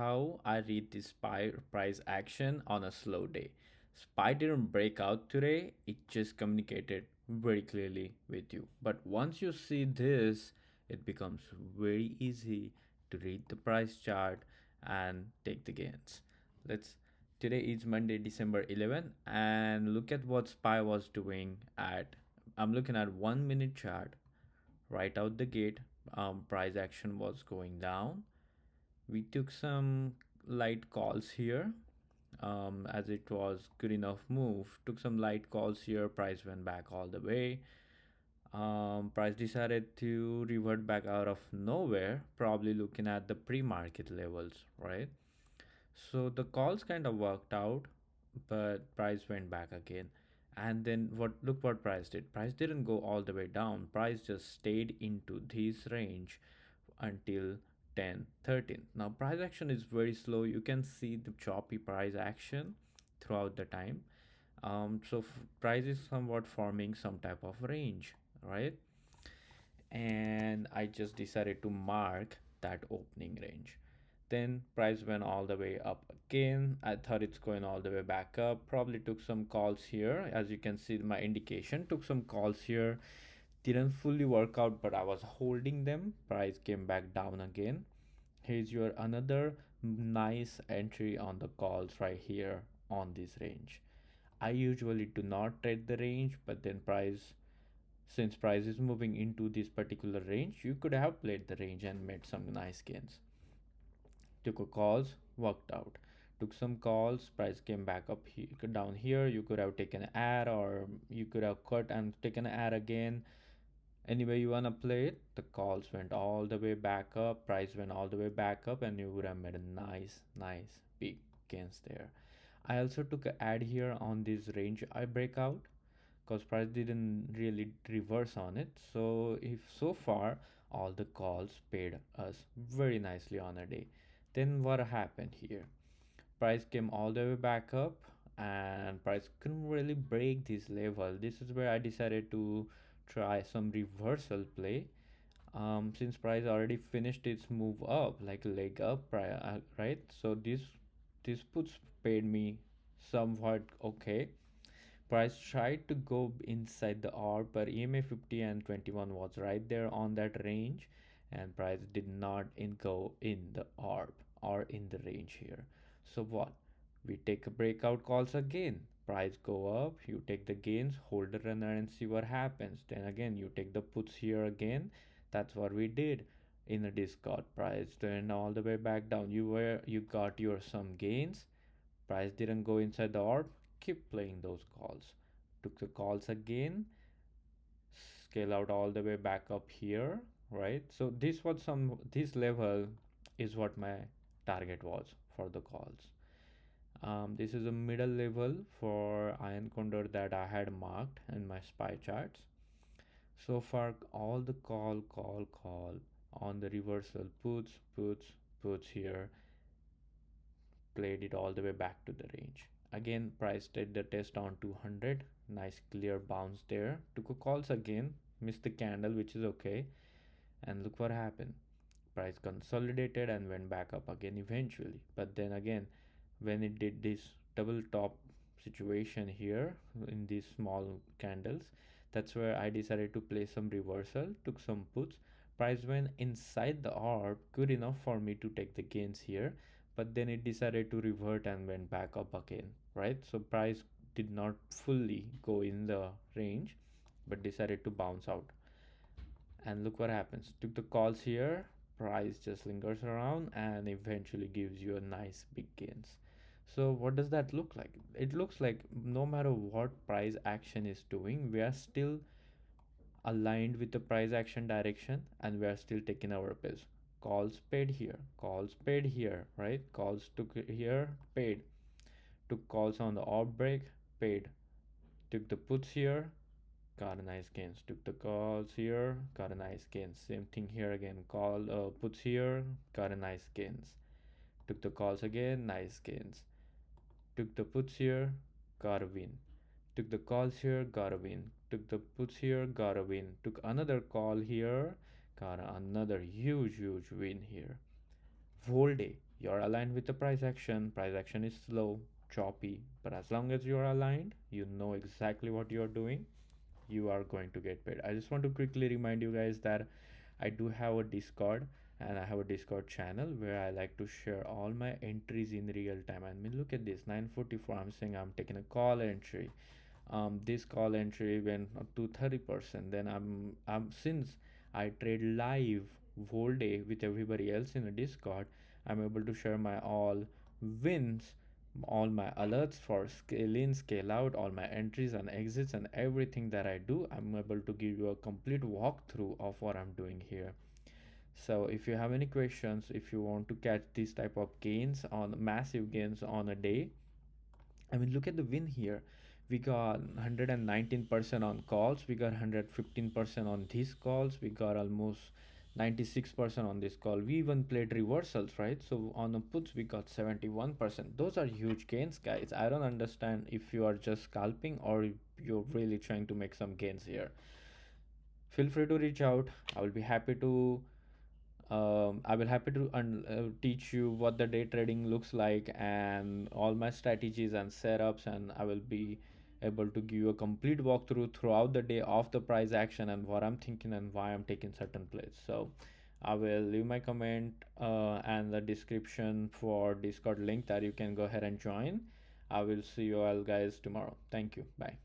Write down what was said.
how I read the SPY price action on a slow day. SPY didn't break out today, it just communicated very clearly with you. But once you see this, it becomes very easy to read the price chart and take the gains. Let's Today is Monday, December 11th, and look at what SPY was doing at. I'm looking at 1 minute chart right out the gate. Price action was going down. We took some light calls here, as it was good enough move. Took some light calls here. Price went back all the way. Price decided to revert back out of nowhere, probably looking at the pre-market levels, right? So the calls kind of worked out, but price went back again. And then look what price did. Price didn't go all the way down. Price just stayed into this range until 10 13. Now price action is very slow. You can see the choppy price action throughout the time. Price is somewhat forming some type of range, right? And I just decided to mark that opening range. Then price went all the way up again. I thought it's going all the way back up. Probably took some calls here. As you can see, my indication took some calls here. Didn't fully work out, but I was holding them. Price came back down again. Here's your another nice entry on the calls right here on this range. I usually do not trade the range, but then since price is moving into this particular range, you could have played the range and made some nice gains. Took a calls, worked out. Took some calls, price came back up here, down here. You could have taken an ad, or you could have cut and taken an ad again. Any way you wanna play it, the calls went all the way back up, price went all the way back up, and you would have made a nice big gains there. I also took an ad here on this range I breakout, because price didn't really reverse on it. So if so far all the calls paid us very nicely on a day. Then what happened here? Price came all the way back up, and price couldn't really break this level. This is where I decided to try some reversal play. Since price already finished its move up, like leg up, right? So this puts paid me somewhat okay. Price tried to go inside the orb, but EMA 50 and 21 was right there on that range, and price did not go in the orb or in the range here. So what? We take a breakout calls again. Price go up, you take the gains, hold the runner and see what happens. Then again, you take the puts here again. That's what we did in the Discord. Price turned all the way back down. You got your some gains. Price didn't go inside the orb. Keep playing those calls. Took the calls again, scale out all the way back up here, right? So this level is what my target was for the calls. This is a middle level for iron condor that I had marked in my SPY charts. So far all the call on the reversal puts here, played it all the way back to the range. Again, price did the test on 200. Nice clear bounce there. Took a calls again. Missed the candle, which is okay. And look what happened. Price consolidated and went back up again eventually. But then again, when it did this double top situation here in these small candles, that's where I decided to play some reversal. Took some puts. Price went inside the orb, good enough for me to take the gains here, but then it decided to revert and went back up again, right? So price did not fully go in the range, but decided to bounce out. And look what happens. Took the calls here, price just lingers around and eventually gives you a nice big gains. So what does that look like? It looks like no matter what price action is doing, we are still aligned with the price action direction, and we are still taking our pills. Calls paid here, calls paid here, right? Calls took here, paid. Took calls on the orb break, paid. Took the puts here, got a nice gains. Took the calls here, got a nice gains. Same thing here again. Puts here, got a nice gains. Took the calls again, nice gains. Took the puts here, got a win. Took the calls here, got a win. Took the puts here, got a win. Took another call here, got another huge win here. Whole day You're aligned with the price action is slow, choppy, but as long as you're aligned, you know exactly what you're doing, you are going to get paid. I just want to quickly remind you guys that I do have a Discord, and I have a Discord channel where I like to share all my entries in real time. I mean, look at this, 9:44. I'm saying I'm taking a call entry. This call entry went up to 30%. Then I'm since I trade live whole day with everybody else in a Discord, I'm able to share my all wins, all my alerts for scale in, scale out, all my entries and exits, and everything that I do. I'm able to give you a complete walkthrough of what I'm doing here. So if you have any questions, if you want to catch these type of gains on massive gains on a day, I mean, look at the win here. We got 119% on calls. We got 115% on these calls. We got almost 96% on this call. We even played reversals, right? So on the puts, we got 71%. Those are huge gains, guys. I don't understand if you are just scalping or you're really trying to make some gains here. Feel free to reach out. I will be happy to I will happy to teach you what the day trading looks like and all my strategies and setups, and I will be able to give you a complete walkthrough throughout the day of the price action and what I'm thinking and why I'm taking certain plays. So I will leave my comment and the description for Discord link that you can go ahead and join. I will see you all guys tomorrow. Thank you. Bye.